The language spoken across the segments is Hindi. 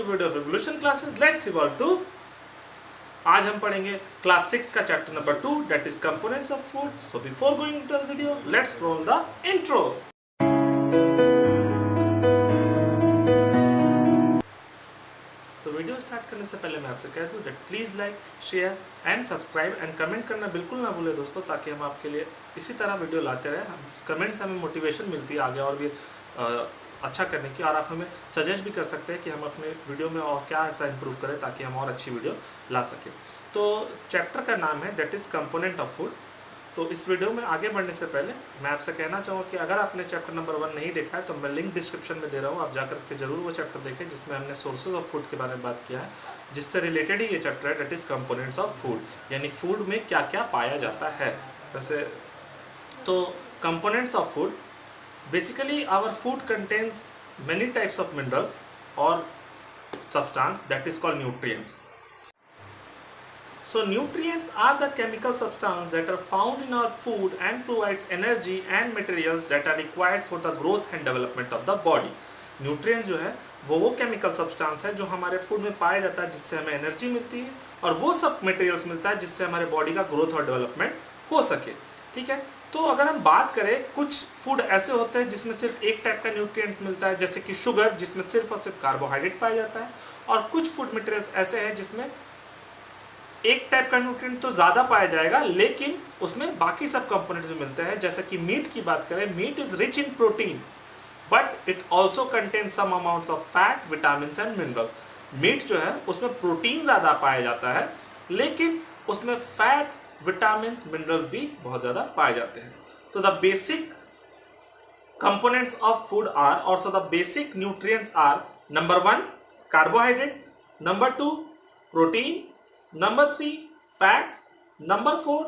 New video of revolution classes. Let's evolve too. आज हम पढ़ेंगे क्लास 6 का chapter number 2 that is components of food. So before going to the video let's roll the intro. तो वीडियो स्टार्ट करने से पहले मैं आपसे कह दूं that please like, share and subscribe and comment करना बिल्कुल ना भूलें दोस्तों, ताकि हम आपके लिए इसी तरह वीडियो लाते रहें। कमेंट से हमें मोटिवेशन मिलती है आगे और भी अच्छा करने की, और आप हमें सजेस्ट भी कर सकते हैं कि हम अपने वीडियो में और क्या ऐसा इंप्रूव करें ताकि हम और अच्छी वीडियो ला सकें। तो चैप्टर का नाम है that is component of food. तो इस वीडियो में आगे बढ़ने से पहले मैं आपसे कहना चाहूँगा कि अगर आपने चैप्टर नंबर 1 नहीं देखा है तो मैं लिंक डिस्क्रिप्शन में दे रहा हूँ, आप जाकर के जरूर वो चैप्टर देखें जिसमें हमने सोर्सेज ऑफ फूड के बारे में बात किया है, जिससे रिलेटेड ही ये चैप्टर है that is components of food, यानी फूड में क्या क्या पाया जाता है। वैसे तो components of food, basically our food contains many types of minerals or substance that is called nutrients. So nutrients are the chemical substance that are found in our food and provides energy and materials that are required for the growth and development of the body. Nutrient जो है वो केमिकल सब्सटेंस है जो हमारे फूड में पाया जाता है, जिससे हमें एनर्जी मिलती है और वो सब मटेरियल्स मिलता है जिससे हमारे बॉडी का ग्रोथ और डेवलपमेंट हो सके। ठीक है, तो अगर हम बात करें, कुछ फूड ऐसे होते हैं जिसमें सिर्फ एक टाइप का न्यूट्रिएंट मिलता है, जैसे कि शुगर जिसमें सिर्फ और सिर्फ कार्बोहाइड्रेट पाया जाता है, और कुछ फूड मटेरियल्स ऐसे हैं जिसमें एक टाइप का न्यूट्रिएंट तो ज्यादा पाया जाएगा लेकिन उसमें बाकी सब कंपोनेंट्स भी मिलते हैं। जैसे कि मीट की बात करें, meat is rich in protein but it also contain some amounts of fat, vitamin and minerals. Meat जो है उसमें प्रोटीन ज्यादा पाया जाता है लेकिन उसमें फैट, विटामिन, मिनरल्स भी बहुत ज्यादा पाए जाते हैं। तो the basic components of food are, और so the basic nutrients are, number 1 carbohydrate, number 2 protein, number 3 fat, number 4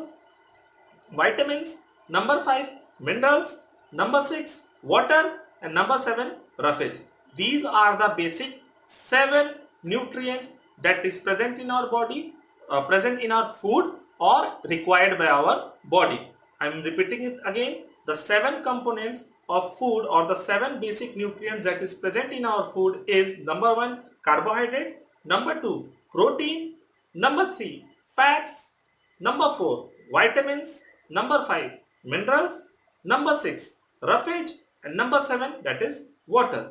vitamins, number 5 minerals, number 6 water, and number 7 roughage. These are the basic 7 nutrients that is present in our body, present in our food or required by our body. I am repeating it again. The 7 components of food or the 7 basic nutrients that is present in our food is number 1 carbohydrate, number 2 protein, number 3 fats, number 4 vitamins, number 5 minerals, number 6 roughage, and number 7 that is water.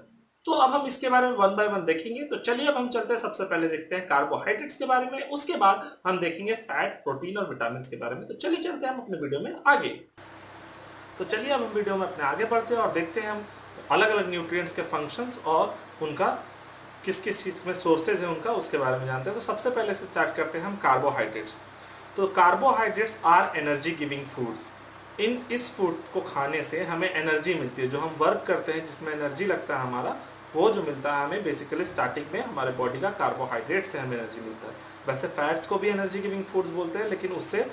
तो अब हम इसके बारे में वन बाय वन देखेंगे। तो चलिए अब हम चलते हैं, सबसे पहले देखते हैं कार्बोहाइड्रेट्स के बारे में, उसके बाद हम देखेंगे फैट, प्रोटीन और विटामिन के बारे में। तो चलिए चलते हैं हम अपने वीडियो में आगे। तो चलिए अब हम वीडियो में अपने आगे बढ़ते हैं और देखते हैं हम अलग अलग न्यूट्रिएंट्स के फंक्शंस और उनका किस किस चीज में सोर्सेज है उनका, उसके बारे में जानते हैं। तो सबसे पहले से स्टार्ट करते हैं हम कार्बोहाइड्रेट्स। तो carbohydrates are energy giving foods. इस फूड को खाने से हमें एनर्जी मिलती है, जो हम वर्क करते हैं जिसमें एनर्जी लगता है हमारा, वो जो मिलता है हमें बेसिकली स्टार्टिंग में हमारे बॉडी का कार्बोहाइड्रेट से हमें एनर्जी मिलता है। वैसे फैट्स को भी एनर्जी गिविंग फूड्स बोलते हैं लेकिन उससे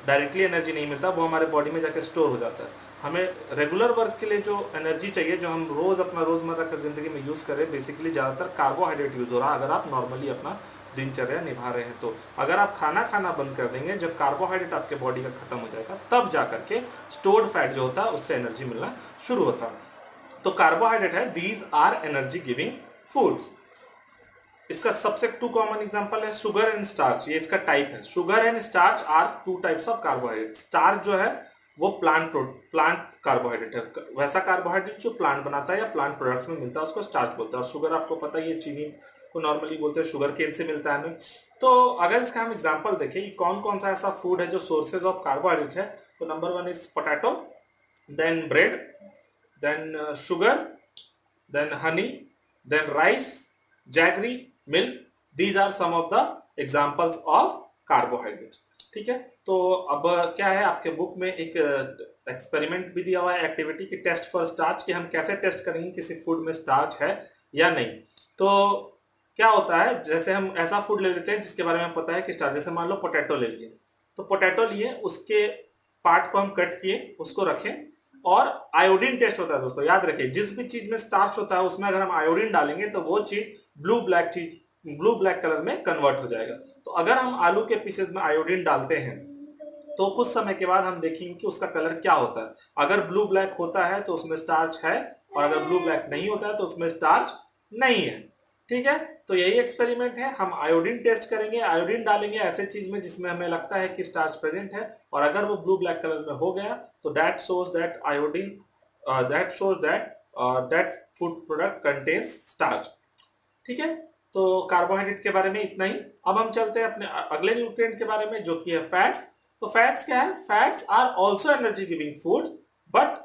डायरेक्टली एनर्जी नहीं मिलता, वो हमारे बॉडी में जाकर स्टोर हो जाता है। हमें रेगुलर वर्क के लिए जो एनर्जी चाहिए, जो हम रोज अपना रोजमर्रा की जिंदगी में यूज करें, बेसिकली ज्यादातर कार्बोहाइड्रेट यूज हो रहा है। अगर आप नॉर्मली अपना दिनचर्या निभा रहे हैं तो अगर आप खाना खाना बंद कर देंगे, जब कार्बोहाइड्रेट आपके बॉडी का खत्म हो जाएगा, तब जाकर के स्टोर्ड फैट जो होता है उससे एनर्जी मिलना शुरू होता है। तो कार्बोहाइड्रेट है, these are energy giving foods. इसका सबसे 2 कॉमन एग्जांपल है शुगर एंड स्टार्च। ये इसका टाइप है। Sugar and starch are 2 types of carbohydrate. Starch जो है वो प्लांट कार्बोहाइड्रेट है, वैसा कार्बोहाइड्रेट जो प्लांट बनाता है या प्लांट प्रोडक्ट्स में मिलता है उसको स्टार्च बोलता है। और शुगर आपको पता है ये चीनी को नॉर्मली बोलते हैं, शुगर केन से मिलता है हमें। तो अगर इसका हम एग्जांपल देखें कि कौन कौन सा ऐसा फूड है जो सोर्सेज ऑफ कार्बोहाइड्रेट है, तो number 1 is potato, then bread, then sugar, then honey, then rice, jaggery, milk. These are some of the examples of carbohydrate. ठीक है, तो अब क्या है, आपके बुक में एक एक्सपेरिमेंट भी दिया हुआ है, एक्टिविटी की टेस्ट फॉर स्टार्च, कि हम कैसे टेस्ट करेंगे किसी फूड में स्टार्च है या नहीं। तो क्या होता है, जैसे हम ऐसा फूड ले लेते हैं जिसके बारे में पता है कि स्टार्च, जैसे मान लो पोटैटो ले लिए, तो पोटैटो लिए, उसके पार्ट को हम कट किए, उसको रखें, और आयोडीन टेस्ट होता है दोस्तों। याद रखिए, जिस भी चीज में स्टार्च होता है उसमें अगर हम आयोडीन डालेंगे तो वो चीज ब्लू ब्लैक कलर में कन्वर्ट हो जाएगा। तो अगर हम आलू के पीसेस में आयोडीन डालते हैं तो कुछ समय के बाद हम देखेंगे कि उसका कलर क्या होता है। अगर ब्लू ब्लैक होता है तो उसमें स्टार्च है, और अगर ब्लू ब्लैक नहीं होता है तो उसमें स्टार्च नहीं है। ठीक है, तो यही एक्सपेरिमेंट है, हम आयोडीन टेस्ट करेंगे, आयोडीन डालेंगे ऐसे चीज में जिसमें हमें लगता है कि स्टार्च प्रेजेंट है, और अगर वो ब्लू ब्लैक कलर में हो गया तो that shows that iodine that food product contains starch. ठीक है, तो कार्बोहाइड्रेट के बारे में इतना ही। अब हम चलते हैं अपने अगले न्यूट्रिएंट के बारे में जो कि है फैट्स। तो फैट्स क्या है? Fats are also energy giving foods but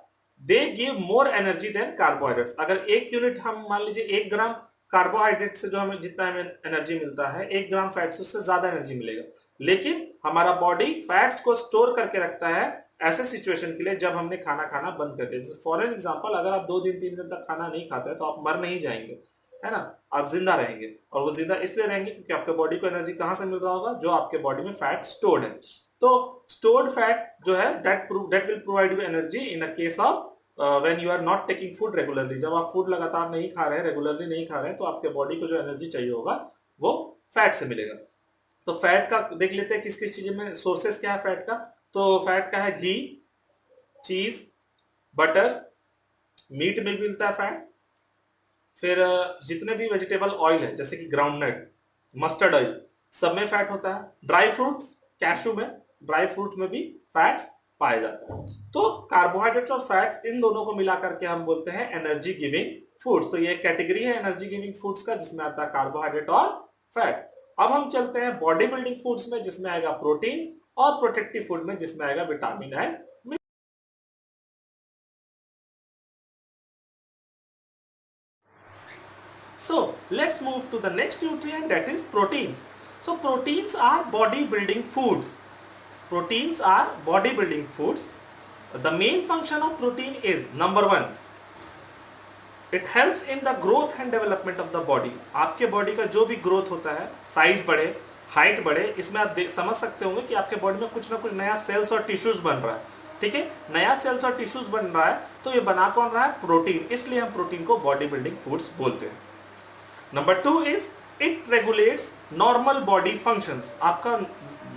they give more energy than carbohydrates. अगर एक यूनिट हम मान लीजिए 1 ग्राम कार्बोहाइड्रेट से जो हमें जितना हमें एनर्जी मिलता है, 1 ग्राम फैट से उससे ज्यादा एनर्जी मिलेगा, लेकिन हमारा बॉडी फैट्स को स्टोर करके रखता है ऐसे सिचुएशन के लिए जब हमने खाना खाना बंद कर दिया। फॉर एन एग्जाम्पल, अगर आप 2 दिन 3 दिन तक खाना नहीं खाते तो आप मर नहीं जाएंगे, है ना, आप जिंदा रहेंगे। और वो जिंदा इसलिए रहेंगे क्योंकि आपके बॉडी को एनर्जी कहां से मिल रहा होगा? जो आपके बॉडी में फैट स्टोर्ड है। तो स्टोर्ड फैट जो है that will provide you energy in a case of when you are not taking food regularly. जब आप फूड लगातार नहीं खा रहे हैं, रेगुलरली नहीं खा रहे हैं, तो आपके बॉडी को जो एनर्जी चाहिए होगा वो फैट से मिलेगा। तो फैट का देख लेते हैं किस किस चीज में सोर्सेस क्या है फैट का। तो फैट का है घी, चीज, बटर, मीट में भी मिलता है फैट। फिर जितने भी वेजिटेबल ऑयल है जैसे कि ग्राउंडनट, मस्टर्ड ऑयल, सब में फैट होता है। ड्राई फ्रूट्स, कैशू में, ड्राई फ्रूट में भी फैट्स पाया जाता है। तो कार्बोहाइड्रेट्स और फैट्स इन दोनों को मिला करके हम बोलते हैं एनर्जी गिविंग फूड्स। तो ये कैटेगरी है एनर्जी गिविंग फूड्स का जिसमें आता है कार्बोहाइड्रेट और फैट। अब हम चलते हैं बॉडी बिल्डिंग फूड्स में जिसमें आएगा प्रोटीन, और प्रोटेक्टिव फूड में जिसमें आएगा vitamin and. So let's move to the next nutrient, that is proteins. So proteins are body building foods. Proteins are body building foods. The main function of protein is number 1, it helps in the growth and development of the body. आपके बॉडी का जो भी ग्रोथ होता है, साइज बढ़े, हाइट बढ़े, इसमें आप समझ सकते होंगे कि आपके बॉडी में कुछ ना कुछ नया सेल्स और टिश्यूज बन रहा है। ठीक है, नया सेल्स और टिश्यूज बन रहा है, तो ये बना कौन रहा है? प्रोटीन। इसलिए हम प्रोटीन को बॉडी बिल्डिंग फूड्स बोलते हैं। Number 2 is it regulates normal body functions. आपका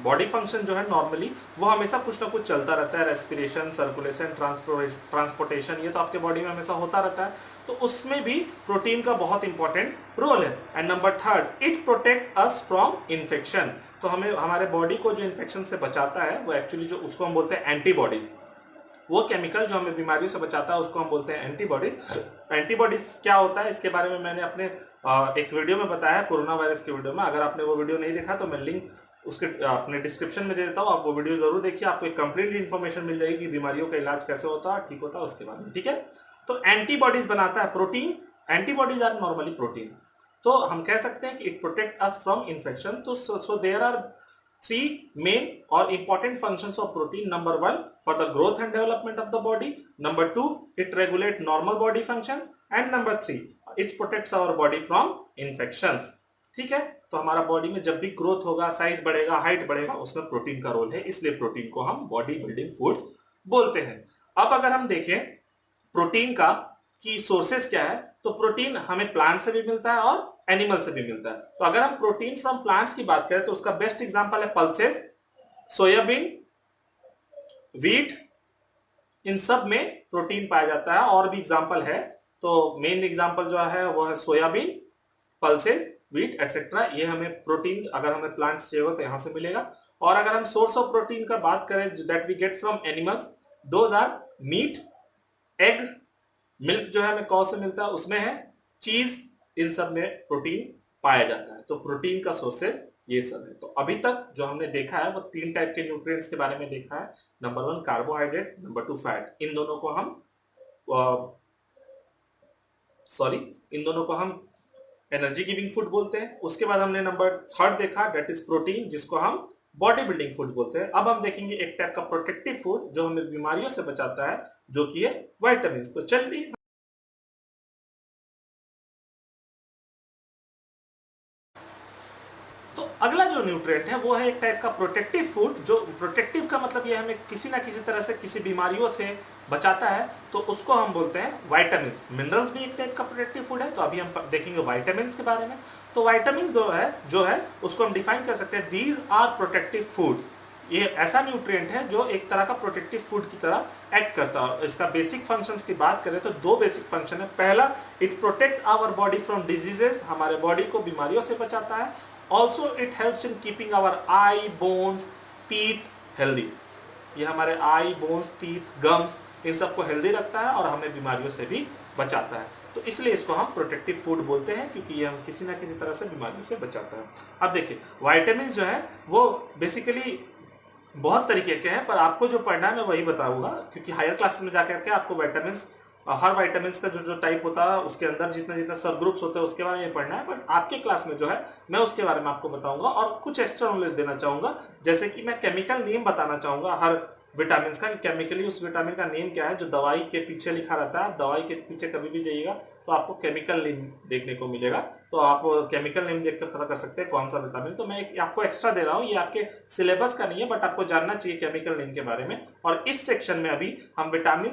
बॉडी फंक्शन जो है नॉर्मली वो हमेशा कुछ ना कुछ चलता रहता है, रेस्पिरेशन, सर्कुलेशन, ट्रांसपोर्टेशन, ये तो आपके बॉडी में हमेशा होता रहता है। तो उसमें भी प्रोटीन का बहुत इंपॉर्टेंट रोल है। And number 3, it protect us from infection. तो हमें हमारे बॉडी को जो इन्फेक्शन से बचाता है वो एक्चुअली जो उसको हम बोलते हैं एंटीबॉडीज। वो केमिकल जो हमें बीमारियों से बचाता है उसको हम बोलते हैं एंटीबॉडीज। एंटीबॉडीज क्या होता है इसके बारे में मैंने अपने एक वीडियो में बताया, कोरोना वायरस के वीडियो में। अगर आपने वो वीडियो नहीं देखा तो मैं लिंक उसके अपने डिस्क्रिप्शन में दे देता हूँ, आप वो वीडियो जरूर देखिए, आपको एक कंप्लीटली इन्फॉर्मेशन मिल जाएगी कि बीमारियों का इलाज कैसे होता है, ठीक होता है, उसके बारे में। ठीक है, तो एंटीबॉडीज बनाता है protein. Antibodies are normally protein. तो हम कह सकते हैं कि it protect us from infection. तो so there are 3 main or important functions of protein. Number 1, for the growth and development of the body. Number 2, it regulates normal body functions. And number 3, it protects our body from infections. ठीक है, तो हमारा बॉडी में जब भी ग्रोथ होगा, साइज बढ़ेगा, हाइट बढ़ेगा, उसमें प्रोटीन का रोल है, इसलिए प्रोटीन को हम बॉडी बिल्डिंग फूड्स बोलते हैं। अब अगर हम देखें प्रोटीन का की सोर्सेस क्या है, तो प्रोटीन हमें प्लांट से भी मिलता है और एनिमल से भी मिलता है। तो अगर हम प्रोटीन फ्रॉम प्लांट्स की बात करें तो उसका बेस्ट एग्जांपल है पल्सेस, सोयाबीन, व्हीट, इन सब में प्रोटीन पाया जाता है। और भी एग्जांपल है, तो मेन एग्जांपल जो है वो है सोयाबीन, पल्सेस, व्हीट एटसेट्रा। ये हमें प्रोटीन अगर हमें प्लांट्स चाहिए तो यहां से मिलेगा। और अगर हम सोर्स ऑफ प्रोटीन का बात करें that we get from animals, those are meat, egg, milk जो है हमें कौ से मिलता है उसमें है, चीज, इन सब में प्रोटीन पाया जाता है। तो प्रोटीन का सोर्सेज ये सब है। तो अभी तक जो हमने देखा है वो 3 टाइप के न्यूट्रिएंट्स के बारे में देखा है। Number 1 carbohydrate, number 2 fat. इन दोनों को हम एनर्जी गिविंग फूड बोलते हैं। उसके बाद हमने नंबर 3 देखा, दैट इज प्रोटीन, जिसको हम बॉडी बिल्डिंग फूड बोलते हैं। अब हम देखेंगे एक टाइप का प्रोटेक्टिव फूड जो हमें बीमारियों से बचाता है, जो कि है विटामिन। तो चलिए अगला जो न्यूट्रिएंट है वो है एक टाइप का प्रोटेक्टिव फूड। जो प्रोटेक्टिव का मतलब ये हमें किसी ना किसी तरह से किसी बीमारियों से बचाता है, तो उसको हम बोलते हैं विटामिन्स। मिनरल्स भी एक टाइप का प्रोटेक्टिव फूड है। तो अभी हम देखेंगे विटामिन्स के बारे में। तो विटामिन्स जो है उसको हम डिफाइन कर सकते हैं, दीज आर प्रोटेक्टिव फूड्स। ये ऐसा न्यूट्रिएंट है जो एक तरह का प्रोटेक्टिव फूड की तरह एक्ट करता है। इसका बेसिक फंक्शंस की बात करें तो दो बेसिक फंक्शन है। पहला, it protect our body from diseases, हमारे बॉडी को बीमारियों से बचाता है। Also it helps in keeping our eye, bones, teeth healthy. ये हमारे आई, बोन्स, टीथ, गम्स इन सबको हेल्दी रखता है और हमें बीमारियों से भी बचाता है। तो इसलिए इसको हम प्रोटेक्टिव फूड बोलते हैं, क्योंकि ये हम किसी ना किसी तरह से बीमारियों से बचाता है। अब देखिए, वाइटामिन जो है वो बेसिकली बहुत तरीके के हैं, पर आपको जो पढ़ना है मैं वही बताऊंगा, क्योंकि हायर क्लासेस में जाकर के आपको विटामिन, हर विटामिन का जो जो टाइप होता है उसके अंदर जितने जितने सब ग्रुप्स होते हैं उसके बारे में पढ़ना है। बट आपके क्लास में जो है मैं उसके बारे में आपको बताऊंगा और कुछ एक्स्ट्रा नॉलेज देना चाहूंगा। जैसे कि मैं केमिकल नेम बताना चाहूंगा हर विटामिन का, केमिकली उस विटामिन का नेम क्या है, जो दवाई के पीछे लिखा रहता है। आप दवाई के पीछे कभी भी जाइएगा तो आपको केमिकल नेम देखने को मिलेगा, तो आप केमिकल नेम देखकर पता कर सकते हैं कौन सा विटामिन। तो मैं आपको एक्स्ट्रा दे रहा हूं, ये आपके सिलेबस का नहीं है, बट आपको जानना चाहिए केमिकल नेम के बारे में। और इस सेक्शन में अभी हम विटामिन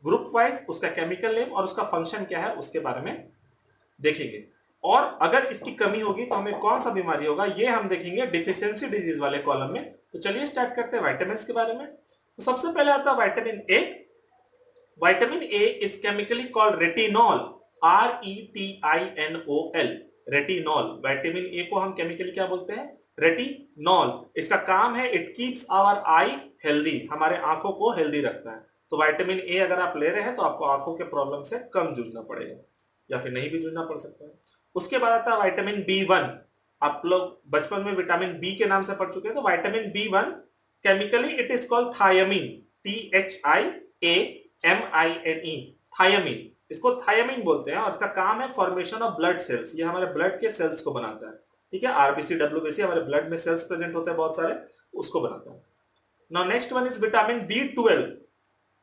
ग्रुप वाइज, उसका केमिकल नेम और उसका फंक्शन क्या है उसके बारे में देखेंगे। और अगर इसकी कमी होगी तो हमें कौन सा बीमारी होगा ये हम देखेंगे डिफिशियंसी डिजीज वाले कॉलम में। तो चलिए स्टार्ट करते हैं विटामिन के बारे में। तो सबसे पहले आता है vitamin A. Vitamin A is chemically called retinol, RETINOL, retinol. Vitamin A को हम केमिकली क्या बोलते हैं, रेटिनॉल। इसका काम है it keeps our eye healthy, हमारे आंखों को हेल्दी रखता है। तो विटामिन ए अगर आप ले रहे हैं तो आपको आंखों के प्रॉब्लम से कम जूझना पड़ेगा, या फिर नहीं भी जूझना पड़ सकता है। उसके बाद आता है विटामिन B1। आप लोग बचपन में विटामिन बी के नाम से पढ़ चुके हैं। तो vitamin B1 chemically it is called thiamine, THIAMINE, thiamine. इसको थायमीन बोलते हैं और इसका काम है फॉर्मेशन ऑफ ब्लड सेल्स। ये हमारे ब्लड के सेल्स को बनाता है, ठीक है। आरबीसी, डब्ल्यूबीसी, हमारे ब्लड में सेल्स प्रेजेंट होते हैं बहुत सारे, उसको बनाता है। Now next one is vitamin B12,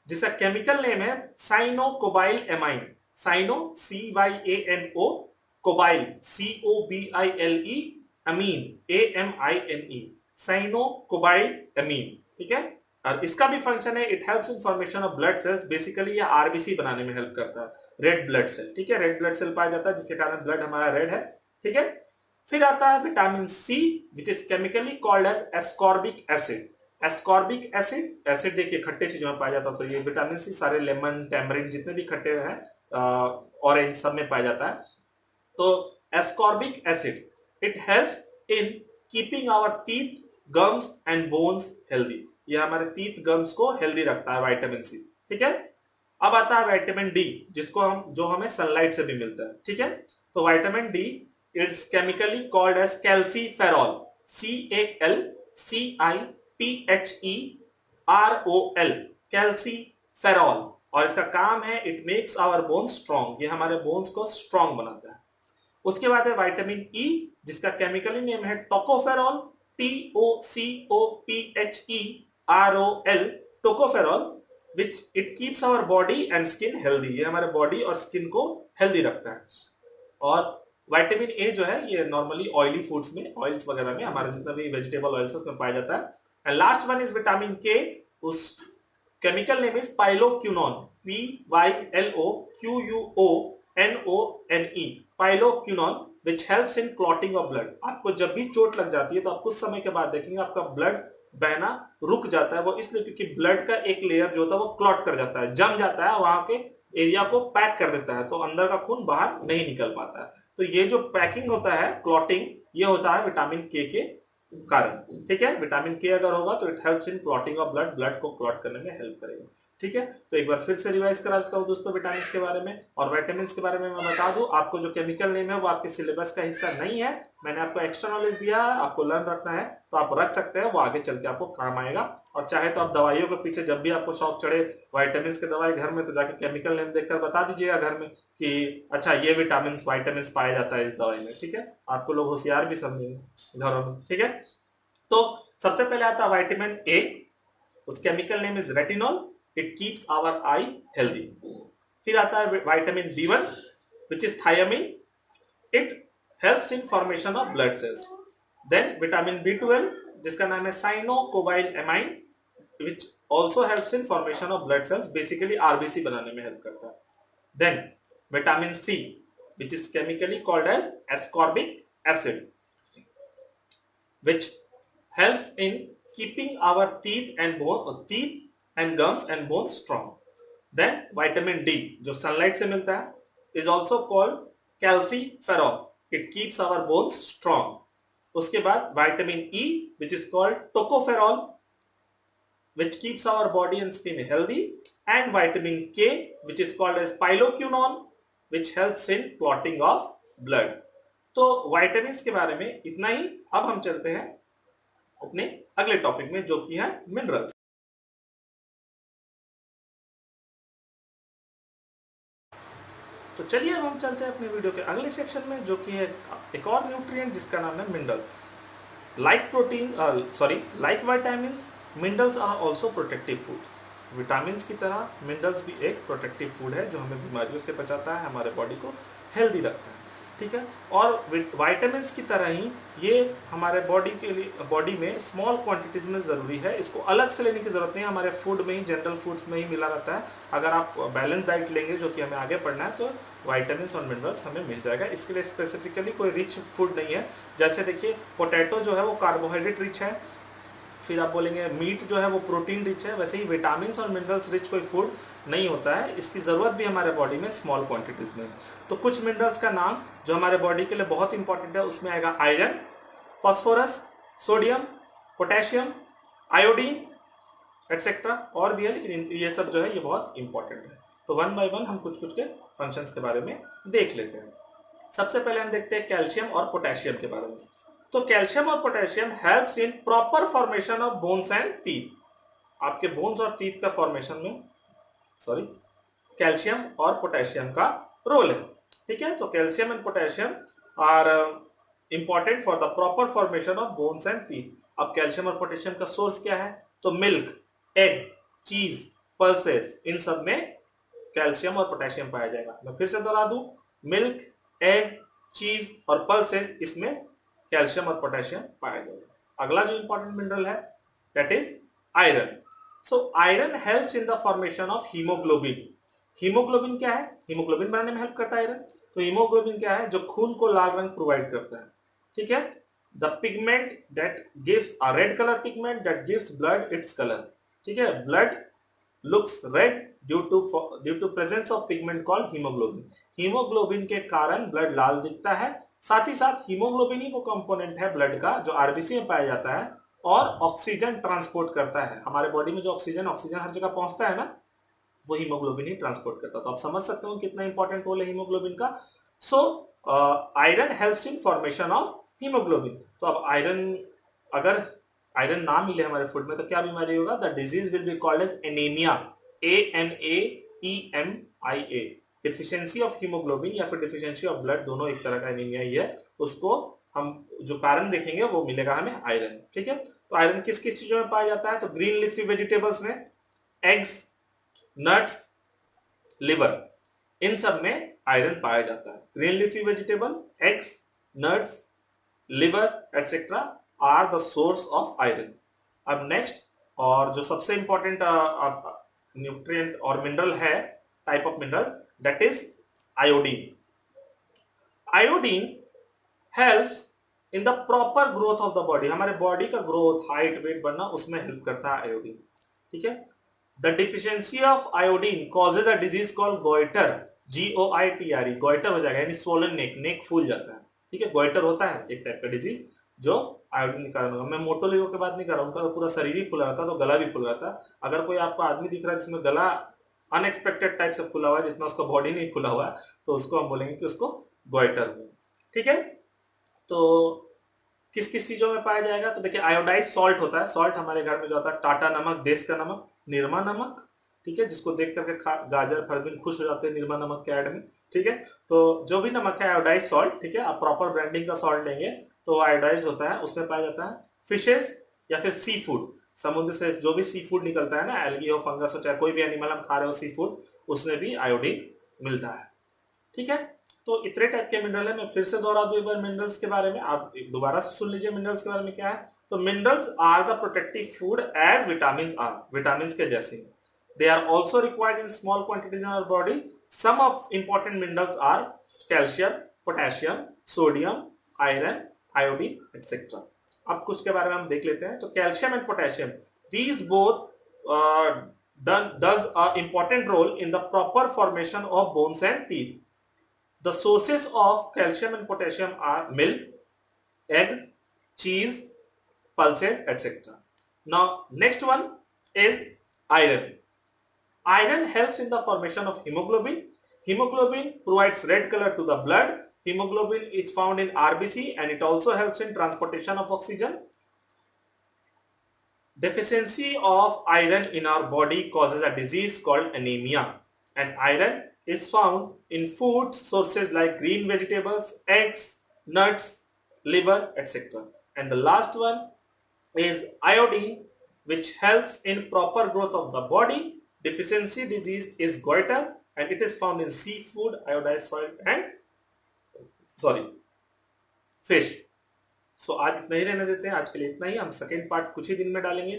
जिसका केमिकल नेम है साइनोकोबाइल एमाइन। साइनो, CYANO, कोबाइल, COBILE, अमीन, AMINE, साइनोकोबाइल एमीन, ठीक है। और इसका भी फंक्शन है it helps in formation of blood cells. Basically ये आरबीसी बनाने में हेल्प करता है, रेड ब्लड सेल, ठीक है। रेड ब्लड सेल पाया जाता है जिसके कारण ब्लड हमारा रेड है, ठीक है। फिर आता है vitamin C, which is chemically called as ascorbic acid. Ascorbic acid, acid देखिए खट्टे चीजों में पाया जाता है, तो ये विटामिन सी सारे लेमन, टैमरिन, जितने भी खट्टे हैं, ऑरेंज, सब में पाया जाता है। तो ascorbic acid it helps in keeping our teeth, gums and bones healthy. ये हमारे टीथ, गम्स को हेल्दी रखता है विटामिन सी, ठीक है। अब आता है विटामिन डी, जिसको हम, जो हमें सनलाइट से भी मिलता है, ठीक है। तो vitamin D is chemically called as calciferol, CALCIPHEROL, calciferol. और इसका काम है it makes our bone strong, ये हमारे बोन्स को स्ट्रॉन्ग बनाता है। उसके बाद है विटामिन ई, जिसका केमिकली नेम है tocopherol, TOCOPHEROL, tocopherol, which it keeps our body and skin healthy. ये हमारे बॉडी और स्किन को हेल्दी रखता है। और विटामिन ए जो है ये नॉर्मली ऑयली फूड्स में, ऑयल्स वगैरह में, हमारे जितना भी वेजिटेबल ऑयल्स उसमें पाया जाता है। And last one is vitamin K, उस chemical name is phylloquinone, PYLOQUONONE, phylloquinone, which helps in clotting of blood. आपको जब भी चोट लग जाती है तो आप कुछ समय के बाद देखेंगे आपका ब्लड बहना रुक जाता है। वो इसलिए क्योंकि ब्लड का एक लेयर जो होता है वो क्लॉट कर जाता है, जम जाता है, वहां के एरिया को पैक कर देता है, तो अंदर का खून बाहर नहीं निकल पाता है। तो ये जो पैकिंग होता है, क्लॉटिंग, ये होता है विटामिन के कारण, ठीक है। विटामिन के अगर होगा तो it helps in clotting of blood, blood को क्लॉट करने में हेल्प करेगा, ठीक है। तो एक बार फिर से रिवाइज करा देता हूं दोस्तों विटामिन के बारे में। और विटामिन के बारे में मैं बता दूं, आपको जो केमिकल नेम है वो आपके सिलेबस का हिस्सा नहीं है, मैंने आपको एक्स्ट्रा नॉलेज दिया है, आपको लर्न रखना है तो आप रख सकते हैं, वो आगे चल के आपको काम आएगा। और चाहे तो आप दवाइयों के पीछे जब भी आपको शौक चढ़े विटामिन के दवाई घर में, तो जाके केमिकल नेम देखकर बता दीजिएगा घर में कि अच्छा ये विटामिन पाया जाता है इस दवाई में, ठीक है। आपको लोग होशियार भी समझेंगे घरों में, ठीक है। तो सबसे पहले आता है विटामिन ए, उस chemical name is retinol, it keeps our eye healthy. फिर आता है vitamin B1, which is thiamine, it helps in formation of blood cells. Then vitamin B12, जिसका नाम है cyanocobalamin, which also helps in formation of blood cells, basically RBC बनाने में हेल्प करता है। Then vitamin C, which is chemically called as ascorbic acid, which helps in keeping our teeth and gums and bones strong. Then vitamin D जो sunlight से मिलता है is also called calciferol. It keeps our bones strong. उसके बाद vitamin E which is called tocopherol which keeps our body and skin healthy, and vitamin K which is called as piloquinone which helps in clotting of blood. तो vitamins के बारे में इतना ही. अब हम चलते हैं अपने अगले टॉपिक में जो कि है मिनरल्स. तो चलिए अब हम चलते हैं अपने वीडियो के अगले सेक्शन में जो कि है एक और न्यूट्रिएंट जिसका नाम है minerals. Like vitamins, minerals are also protective foods. Vitamins की तरह मिनरल्स भी एक प्रोटेक्टिव फूड है जो हमें बीमारियों से बचाता है, हमारे बॉडी को हेल्दी रखता है. ठीक है. और विटामिन्स की तरह ही ये हमारे बॉडी में स्मॉल क्वांटिटीज में जरूरी है. इसको अलग से लेने की जरूरत नहीं है, हमारे फूड में ही, जनरल फूड्स में ही मिला रहता है. अगर आप बैलेंस डाइट लेंगे जो कि हमें आगे पढ़ना है तो विटामिन्स और मिनरल्स हमें मिल जाएगा. इसके लिए स्पेसिफिकली कोई रिच फूड नहीं है. जैसे देखिए पोटैटो जो है वो कार्बोहाइड्रेट रिच है, फिर आप बोलेंगे मीट जो है वो प्रोटीन रिच है. वैसे ही विटामिन्स और मिनरल्स रिच कोई फूड नहीं होता है. इसकी जरूरत भी हमारे बॉडी में स्मॉल क्वांटिटीज में. तो कुछ मिनरल्स का नाम जो हमारे बॉडी के लिए बहुत इंपॉर्टेंट है उसमें आएगा iron, phosphorus, sodium, potassium, iodine etcetera. और भी है, ये सब जो है ये बहुत इंपॉर्टेंट है. तो वन बाय वन हम कुछ कुछ के फंक्शंस के बारे में देख लेते हैं. सबसे पहले हम देखते हैं कैल्शियम और पोटेशियम के बारे में. तो कैल्शियम और potassium helps in proper formation of bones and teeth. आपके बोन्स और टीथ का फॉर्मेशन में कैल्शियम और पोटेशियम का रोल है. ठीक है. तो calcium and potassium are important for the proper formation of bones and teeth. अब कैल्शियम और पोटेशियम का सोर्स क्या है? तो मिल्क, एग, चीज, पल्सेस, इन सब में कैल्शियम और पोटेशियम पाया जाएगा. मैं फिर से दोहरा दूं, मिल्क, एग, चीज और पल्सेस, इसमें कैल्शियम और पोटेशियम पाया जाएगा. अगला जो इंपॉर्टेंट मिनरल है that is iron. So iron helps in the formation of haemoglobin. Haemoglobin क्या है? हीमोग्लोबिन बनाने में हेल्प करता है आयरन. तो हीमोग्लोबिन क्या है? जो खून को लाल रंग प्रोवाइड करता है. ठीक है. The pigment that gives a red colour pigment that gives blood its colour. ठीक है. Blood looks red due to presence of pigment called haemoglobin. Haemoglobin के कारण ब्लड लाल दिखता है. साथ ही साथ हीमोग्लोबिन ही वो कंपोनेंट है ब्लड का जो आरबीसी में पाया जाता है और ऑक्सीजन ट्रांसपोर्ट करता है. हमारे बॉडी में जो ऑक्सीजन हर जगह पहुंचता है ना, वो हीमोग्लोबिन ही ट्रांसपोर्ट करता है. तो आप समझ सकते हो कितना इंपॉर्टेंट रोल है हीमोग्लोबिन का. So iron helps in formation of haemoglobin. तो अब अगर आयरन ना मिले हमारे फूड में तो क्या बीमारी होगा? The disease will be called as anaemia. ANAEMIA. Deficiency of haemoglobin या फिर डिफिशियंसी ऑफ ब्लड, दोनों एक तरह का एनीमिया ही है. उसको हम जो कारण देखेंगे वो मिलेगा हमें आयरन. ठीक है. तो आयरन किस किस चीजों में पाया जाता है? तो ग्रीन लीफी वेजिटेबल्स में, एग्स, नट्स, लिवर, इन सब में आयरन पाया जाता है. Green leafy vegetable, eggs, nuts, liver etcetera are the source of iron. अब नेक्स्ट और जो सबसे इंपॉर्टेंट न्यूट्रिएंट और मिनरल है, type of mineral, that is iodine. Iodine helps in the proper growth of the body. हमारे बॉडी का ग्रोथ, हाइट, वेट बढ़ना, उसमें हेल्प करता है आयोडीन. ठीक है. The deficiency of iodine causes a disease called goitre. GOITRE. Goitre हो जाएगा यानी स्वोलन नेक फूल जाता है. ठीक है. गोइटर होता है एक टाइप का डिजीज जो आयोडीन के कारण होगा. मैं मोटो लोगों की बात नहीं कर रहा हूं, उनका तो पूरा शरीर ही फुला रहता है, तो गला भी फुल रहता है. अगर कोई आपको आदमी दिख रहा है जिसमें गला अनएक्सपेक्टेड टाइप से फुला हुआ है, जितना उसका बॉडी नहीं फुला हुआ है, तो उसको हम बोलेंगे कि उसको गोइटर हुआ. ठीक है. तो किस किस चीजों में पाया जाएगा? तो देखिए आयोडाइज सॉल्ट होता है. सॉल्ट हमारे घर में जो होता है, टाटा नमक, देश का नमक, निरमा नमक. ठीक है. जिसको देख करके गाजर फरबीन खुश हो जाते हैं निरमा नमक के ऐड में. ठीक है. तो जो भी नमक है आयोडाइज सॉल्ट. ठीक है. आप प्रॉपर ब्रांडिंग का सॉल्ट लेंगे तो आयोडाइज होता है, उसमें पाया जाता है. फिशेस या फिर सी फूड, समुद्र से जो भी सी फूड निकलता है ना, एल्गी हो, फंगस हो, चाहे कोई भी एनिमल हम खा रहे हो सी फूड, उसमें भी आयोडीन मिलता है. ठीक है. तो इतने टाइप के मिनरल है. मैं फिर से दोहरा दूं एक बार मिनरल्स के बारे में, आप दोबारा से सुन लीजिए मिनरल्स के बारे में क्या है. तो minerals are the protective food as vitamin are. Vitamin के जैसे they are also required in small quantities in our body. Some of important minerals are calcium, potassium, sodium, iron, iodine etcetera. अब कुछ के बारे में हम देख लेते हैं। तो calcium and potassium, these both does an important role in the proper formation of bones and teeth. The sources of calcium and potassium are milk, egg, cheese, pulses, etc. Now next one is iron. Iron helps in the formation of hemoglobin. Hemoglobin provides red color to the blood. Hemoglobin is found in RBC and it also helps in transportation of oxygen. Deficiency of iron in our body causes a disease called anemia, and iron is found in food sources like green vegetables, eggs, nuts, liver, etc. And the last one is iodine, which helps in proper growth of the body. Deficiency disease is goiter and it is found in seafood, iodized soil and fish. सो आज इतना ही रहने देते हैं, आज के लिए इतना ही। हम सेकेंड पार्ट कुछ ही दिन में डालेंगे।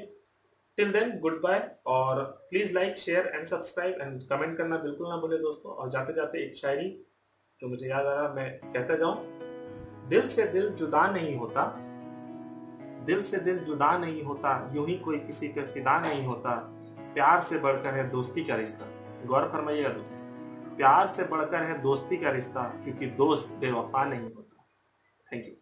टिल देन गुड बाय, और please like, share and subscribe and comment करना बिल्कुल ना भूले दोस्तों। और जाते जाते एक शायरी जो मुझे याद आ रहा, मैं कहता जाऊं। दिल से दिल जुदा नहीं होता, दिल से दिल जुदा नहीं होता, यूं ही कोई किसी पे फिदा नहीं होता, प्यार से बढ़कर है दोस्ती का रिश्ता। गौर फरमाइएगा दोस्तों, प्यार से बढ़कर है दोस्ती का रिश्ता, क्योंकि दोस्त बेवफा नहीं होता। Thank you.